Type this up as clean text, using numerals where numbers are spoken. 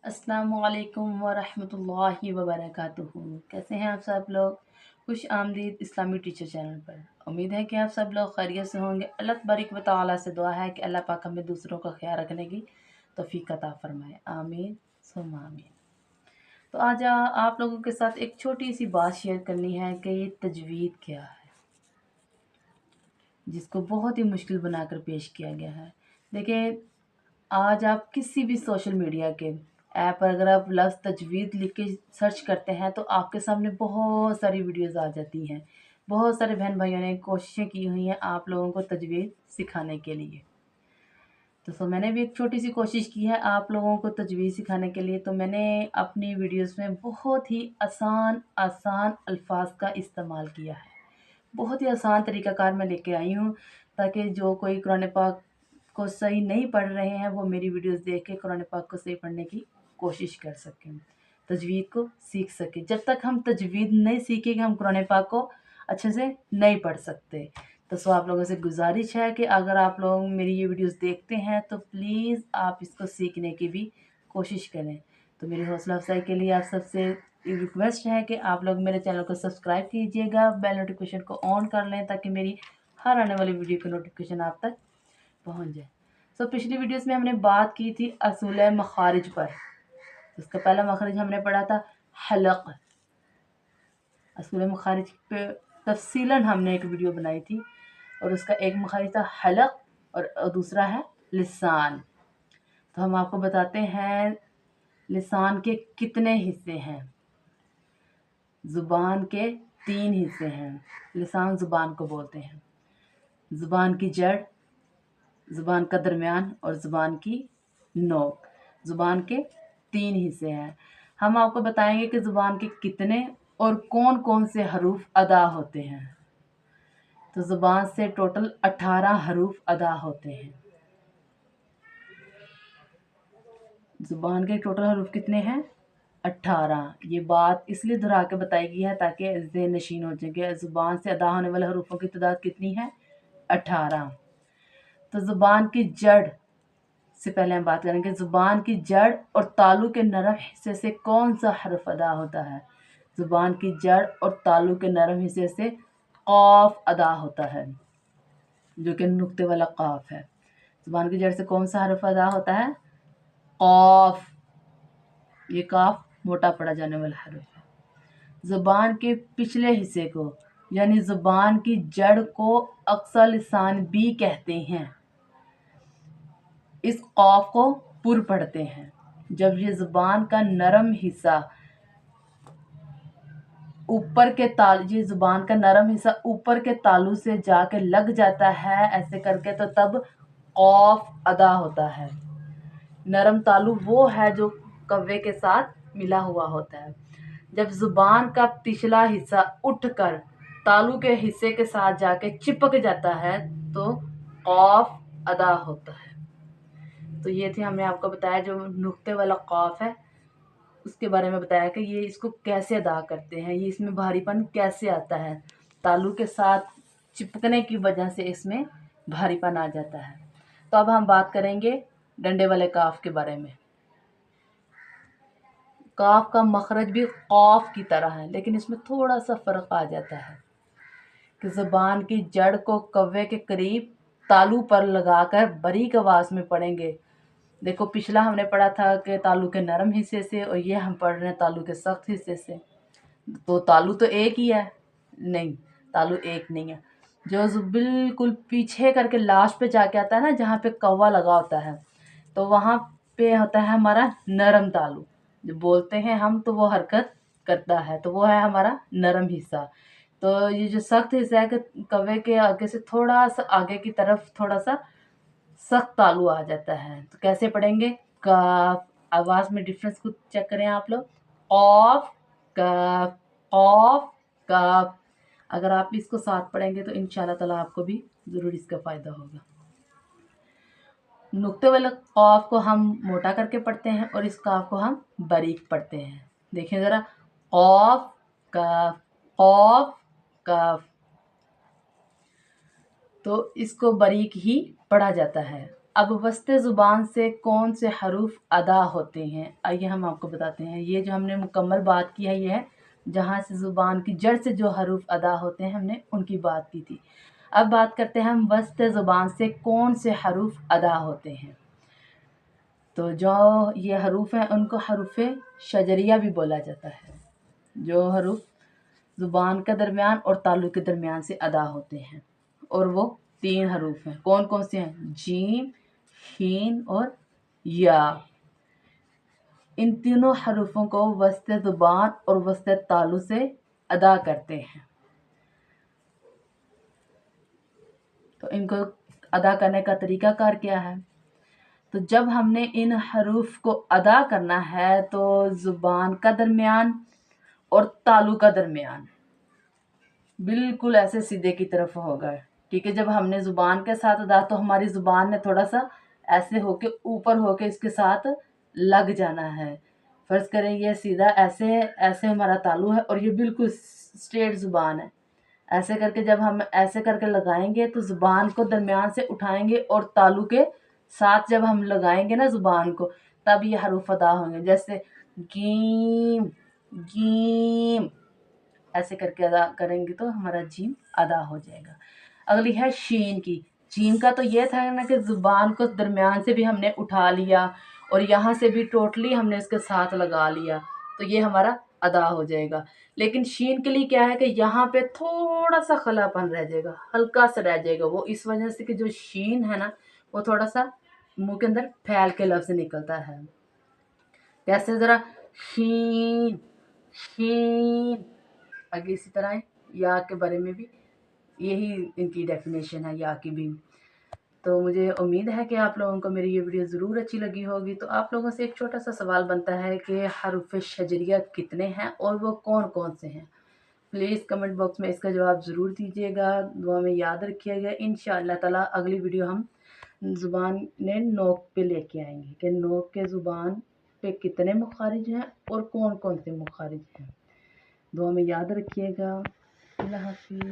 अस्सलामुअलैकुम वरहमतुल्लाहि वबरकातुहू। कैसे हैं आप सब लोग? खुश आमदीद इस्लामी टीचर चैनल पर। उम्मीद है कि आप सब लोग खैरियत से होंगे। अल्लाह तबारक व तआला से दुआ है कि अल्लाह पाक हमें दूसरों का ख्याल रखने की तौफीक अता फरमाए। आमीन सुम्मा आमीन। तो आज आप लोगों के साथ एक छोटी सी बात शेयर करनी है कि ये तजवीद क्या है, जिसको बहुत ही मुश्किल बनाकर पेश किया गया है। देखिए, आज आप किसी भी सोशल मीडिया के ऐप पर अगर आप लफ्ज़ तजवीद लिख के सर्च करते हैं तो आपके सामने बहुत सारी वीडियोस आ जाती हैं। बहुत सारे बहन भाइयों ने कोशिशें की हुई हैं आप लोगों को तजवीद सिखाने के लिए। तो मैंने भी एक छोटी सी कोशिश की है आप लोगों को तजवीद सिखाने के लिए। तो मैंने अपनी वीडियोस में बहुत ही आसान अल्फाज का इस्तेमाल किया है। बहुत ही आसान तरीक़ाकार मैं लेके आई हूँ ताकि जो कोई कुरान पाक को सही नहीं पढ़ रहे हैं वो मेरी वीडियोस देख के कुरान पाक को सही पढ़ने की कोशिश कर सकें, तजवीद को सीख सकें। जब तक हम तजवीद नहीं सीखेंगे हम कुरान पाक को अच्छे से नहीं पढ़ सकते। तो आप लोगों से गुजारिश है कि अगर आप लोग मेरी ये वीडियोस देखते हैं तो प्लीज़ आप इसको सीखने की भी कोशिश करें। तो मेरी हौसला अफजाई के लिए आप सबसे रिक्वेस्ट है कि आप लोग मेरे चैनल को सब्सक्राइब कीजिएगा, बेल नोटिफिकेशन को ऑन कर लें ताकि मेरी हर आने वाली वीडियो की नोटिफिकेशन आप तक पहुंच जाए। पिछली वीडियोस में हमने बात की थी असूल मखारिज पर। इसका पहला मखरज हमने पढ़ा था हलक। असूल मखारिज पे तफसीलन हमने एक वीडियो बनाई थी और उसका एक मखरज था हलक और दूसरा है लिसान। तो हम आपको बताते हैं लिसान के कितने हिस्से हैं। ज़ुबान के 3 हिस्से हैं। लिसान ज़ुबान को बोलते हैं। ज़ुबान की जड़, ज़ुबान का दरमियान और ज़ुबान की नोक। ज़ुबान के 3 हिस्से हैं। हम आपको बताएंगे कि ज़ुबान के कितने और कौन कौन से हरूफ अदा होते हैं। तो ज़ुबान से टोटल 18 हरूफ अदा होते हैं। ज़ुबान के टोटल हरूफ कितने हैं? 18। ये बात इसलिए दोहरा के बताई गई है ताकि ज़हन नशीन हो जाए कि ज़ुबान से अदा होने वाले हरूफों की तादाद कितनी है? 18। तो ज़ुबान की जड़ से पहले हम बात करेंगे ज़ुबान की जड़ और तालु के नरम हिस्से से कौन सा हर्फ अदा होता है। ज़ुबान की जड़ और तालु के नरम हिस्से से क़ाफ़ अदा होता है, जो कि नुक्ते वाला क़ाफ़ है। ज़ुबान की जड़ से कौन सा हर्फ अदा होता है? क़ाफ़। ये काफ मोटा पड़ा जाने वाला हर्फ है। ज़ुबान के पिछले हिस्से को यानी ज़ुबान की जड़ को अक्सा लिसान भी कहते हैं। इस क़ाफ़ को पुर पढ़ते हैं। जब ये ज़ुबान का नरम हिस्सा ऊपर के ये ज़ुबान का नरम हिस्सा ऊपर के तालु से जाके लग जाता है ऐसे करके, तो तब क़ाफ़ अदा होता है। नरम तालु वो है जो कव्वे के साथ मिला हुआ होता है। जब ज़ुबान का पिछला हिस्सा उठकर तालु के हिस्से के साथ जाके चिपक जाता है तो क़ाफ़ अदा होता है। तो ये थी हमने आपको बताया जो नुक्ते वाला क़ाफ़ है उसके बारे में बताया कि ये इसको कैसे अदा करते हैं, ये इसमें भारीपन कैसे आता है। तालु के साथ चिपकने की वजह से इसमें भारीपन आ जाता है। तो अब हम बात करेंगे डंडे वाले काफ के बारे में। काफ का मखरज भी क़ाफ़ की तरह है, लेकिन इसमें थोड़ा सा फ़र्क आ जाता है कि ज़ुबान की जड़ को कव्वे के करीब तालु पर लगाकर बारीक आवाज़ में पढ़ेंगे। देखो, पिछला हमने पढ़ा था कि तालु के नरम हिस्से से और ये हम पढ़ रहे हैं तालु के सख्त हिस्से से। तो तालु तो एक ही है? नहीं, तालु एक नहीं है। जो बिल्कुल पीछे करके लास्ट पे जाके आता है ना, जहाँ पे कौवा लगा होता है, तो वहाँ पे होता है हमारा नरम तालु। जो बोलते हैं हम तो वो हरकत करता है, तो वो है हमारा नरम हिस्सा। तो ये जो सख्त हिस्सा है कि कौवे के आगे से थोड़ा सा आगे की तरफ थोड़ा सा सख्त तालु आ जाता है। तो कैसे पढ़ेंगे? काफ। आवाज़ में डिफरेंस कुछ चेक करें आप लोग। क़ाफ़ काफ, क़ाफ़ काफ। अगर आप इसको साथ पढ़ेंगे तो इंशाल्लाह ताला आपको भी ज़रूर इसका फ़ायदा होगा। नुक्ते वाले क़ाफ़ को हम मोटा करके पढ़ते हैं और इस काफ को हम बारीक पढ़ते हैं। देखें ज़रा, क़ाफ़ काफ, क़ाफ़ काफ। तो इसको बारीक ही पढ़ा जाता है। اب وسط زبان سے کون سے حروف ادا ہوتے ہیں، آئیے ہم آپ کو بتاتے ہیں۔ یہ جو ہم نے مکمل بات کی ہے، یہ ہے جہاں سے زبان کی جڑ سے جو حروف ادا ہوتے ہیں، ہم نے ان کی بات کی تھی۔ اب بات کرتے ہیں ہم وسط زبان سے کون سے حروف ادا ہوتے ہیں۔ تو جو یہ حروف ہیں ان کو حروف شجریہ بھی بولا جاتا ہے، جو حروف زبان کے درمیان اور تالو کے درمیان سے ادا ہوتے ہیں، اور وہ 3 حروف ہیں۔ کون کون سے ہیں؟ جیم، شین اور یا۔ ان تینوں حروفوں کو وسط زبان اور وسط تالو سے ادا کرتے ہیں۔ تو ان کو ادا کرنے کا طریقہ کار کیا ہے؟ تو جب ہم نے ان حروف کو ادا کرنا ہے تو زبان کا درمیان اور تالو کا درمیان بالکل ایسے سیدھے کی طرف ہوگا، ٹھیک ہے۔ جب ہم نے زبان کے ساتھ ادا تو ہماری زبان نے تھوڑا سا ایسے ہو کے اوپر ہو کے اس کے ساتھ لگ جانا ہے۔ فرض کریں یہ سیدھا ایسے ہمارا تالو ہے اور یہ بالکل اسٹریٹ زبان ہے۔ ایسے کر کے جب ہم ایسے کر کے لگائیں گے تو زبان کو درمیان سے اٹھائیں گے اور تالو کے ساتھ جب ہم لگائیں گے نا زبان کو، تب یہ حروف ادا ہوں گے، جیسے گیم گیم، ایسے کر کے ادا کریں گے تو ہمارا جیم ادا ہو جائے گا۔ اگلی ہے شین کی۔ جیم کا تو یہ تھا نا کہ زبان کو درمیان سے بھی ہم نے اٹھا لیا اور یہاں سے بھی ٹوٹلی ہم نے اس کے ساتھ لگا لیا، تو یہ ہمارا ادا ہو جائے گا۔ لیکن شین کے لیے کیا ہے کہ یہاں پہ تھوڑا سا خلا پن رہ جائے گا، ہلکا سا رہ جائے گا، وہ اس وجہ سے کہ جو شین ہے نا وہ تھوڑا سا منہ کے اندر پھیل کے لفظ نکلتا ہے، جیسے ذرا شین شین۔ آگے اسی طرح یا کے بارے میں بھی یہی ان کی ڈیفینیشن ہے، یا کی بھی۔ تو مجھے امید ہے کہ آپ لوگوں کو میری یہ ویڈیو ضرور اچھی لگی ہوگی۔ تو آپ لوگوں سے ایک چھوٹا سا سوال بنتا ہے کہ حروف شجریہ کتنے ہیں اور وہ کون کون سے ہیں؟ پلیز کمنٹ باکس میں اس کا جواب ضرور دیجیے گا، دعا میں یاد رکھیے گا۔ انشاءاللہ تعالیٰ اگلی ویڈیو ہم زبان نوک پہ لے کے آئیں گے کہ نوک کے زبان پہ کتنے مخارج ہیں اور کون کون سے مخارج ہیں۔ دعا میں یاد رکھیے گا۔ اللہ حافظ۔